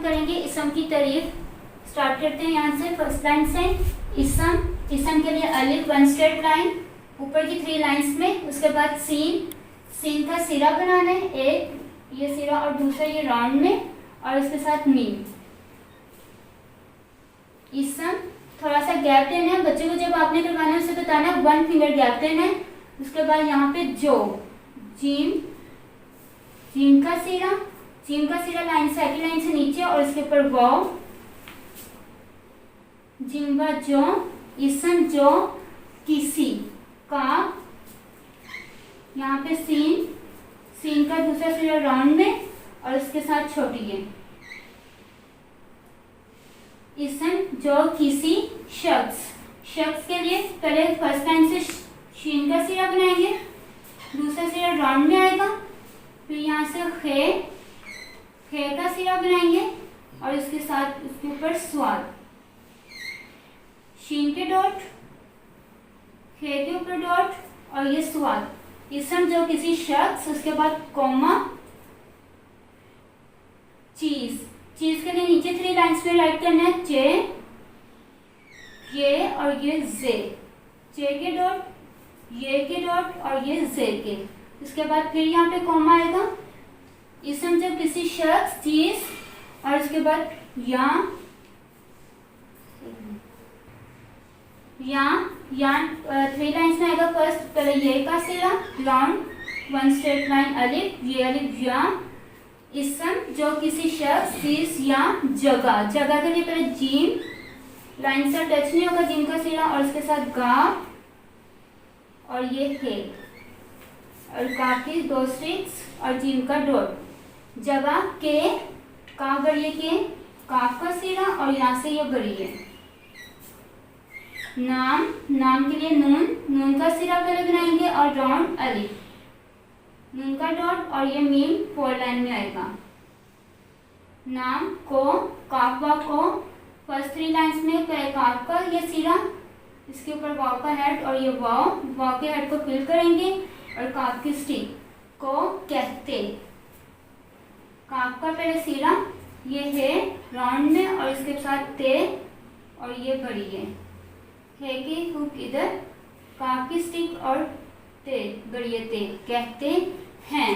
करेंगे इसम की तारीफ। स्टार्ट करते हैं यहाँ से फर्स्ट लाइन से। इसम के लिए अलिफ वन स्ट्रेट लाइन ऊपर की 3 लाइंस में, उसके बाद सीन का सिरा बनाना है, एक ये सिरा और दूसरा ये राउंड में, और उसके साथ मीम। इसम थोड़ा सा गैप देना है, बच्चे को जब आपने करवाना है उसे बताना 1 फिंगर गैप देना है। उसके बाद यहाँ पे जीम का सिरा लाइन सेकंड लाइन से नीचे, और इसके ऊपर वाव, जिम्बा जो, इसम जो किसी का, यहाँ पे सीन का दूसरा सिरा राउंड में और इसके साथ छोटी है। इसम जो किसी शख्स के लिए पहले फर्स्ट लाइन से शीन का सिरा बनाएंगे, दूसरा सिरा राउंड में आएगा, फिर यहाँ से खे का सिरा बनाएंगे और इसके साथ उसके ऊपर स्वाद, शीन के डॉट, खे के ऊपर डॉट और ये स्वाद। इसम जो किसी शख्स, उसके बाद कॉमा, चीज के लिए नीचे 3 लाइंस में राइट करना है ये और ये जे के डॉट, ये के डॉट और ये जे के। उसके बाद फिर यहाँ पे कॉमा आएगा। इसम जब किसी शख्स, चीज, और उसके बाद यहाँ 3 लाइंस में आएगा। फर्स्ट पहले ये का सिरा राउंड 1 स्ट्रेट लाइन अलिफ, ये अलिफ या। इसम जो किसी शख्स, चीज या जगह के लिए पहले जीम लाइन से टच नहीं होगा, जीम का सिरा और उसके साथ गा और ये हे, और का की 2 स्ट्रिक्स और जीम का डॉट। जगह के का बड़िए के, काफ का सिरा और यहाँ से ये बड़िए। नाम के लिए नून का सिरा पहले बनाएंगे और राउंड अलिफ, नून का डॉट और ये मीम 4 लाइन में आएगा। नाम को, काफा को फर्स्ट 3 लाइंस में काफ का ये सिरा, इसके ऊपर वाव का हेड और ये वाव के हेड को फिल करेंगे और काफ की स्टिक को कहते। काफ का पहले सिरा ये है राउंड में और इसके साथ ते और ये बड़ी है की हुक इधर, काफ की स्टिक और ते बड़ी ते कहते हैं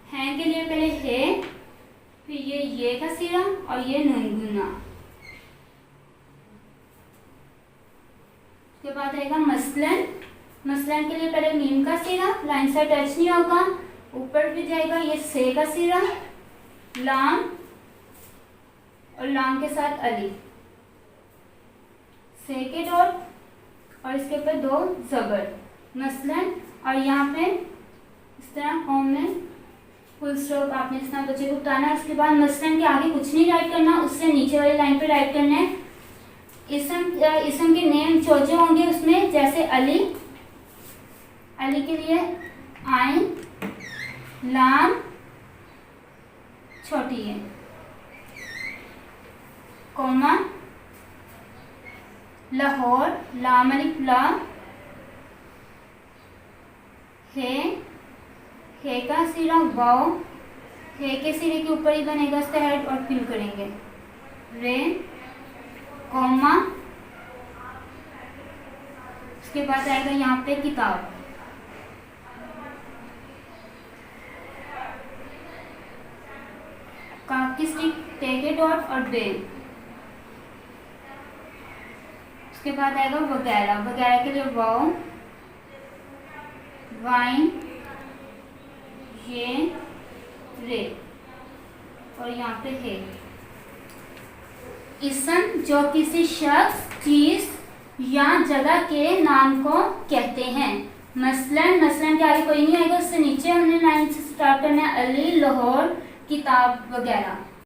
के लिए पहले है, फिर ये का सिरा और ये नून गुना। उसके बाद आएगा मसलन के लिए पहले मीम का सिरा लाइन से टच नहीं होगा, ऊपर भी जाएगा ये से का सिरा, लाम और लाम के साथ अली, से के डॉट और इसके ऊपर 2 जबर मसलन। और यहाँ पे इस तरह होम में फुल स्टॉप आपने इस तरह बच्चे को बताना है। उसके बाद मसलन के आगे कुछ नहीं राइट करना, उससे नीचे वाली लाइन पे राइट करना है। इसम के नेम जो होंगे उसमें, जैसे अली के लिए आइन, लाम छोटी है, कोमा, लाहौर, लाम अलिफ ला, हे का सिरा वाव, हे के सिरे के ऊपर ही बनेगा इसका हेड और फिल करेंगे। रे, कॉमा, उसके बाद आएगा यहाँ पे किताब, काफ की स्टिक, टे के डॉट और बे। उसके बाद आएगा वगैरह के लिए वाव, वाइन, ये रे और यहाँ पे है। इसम जो किसी शख्स, चीज या जगह के नाम को कहते हैं। मसलन के आगे कोई नहीं आएगा, उससे नीचे हमने लाइन से स्टार्ट करना है, अली, लाहौर, किताब वगैरह।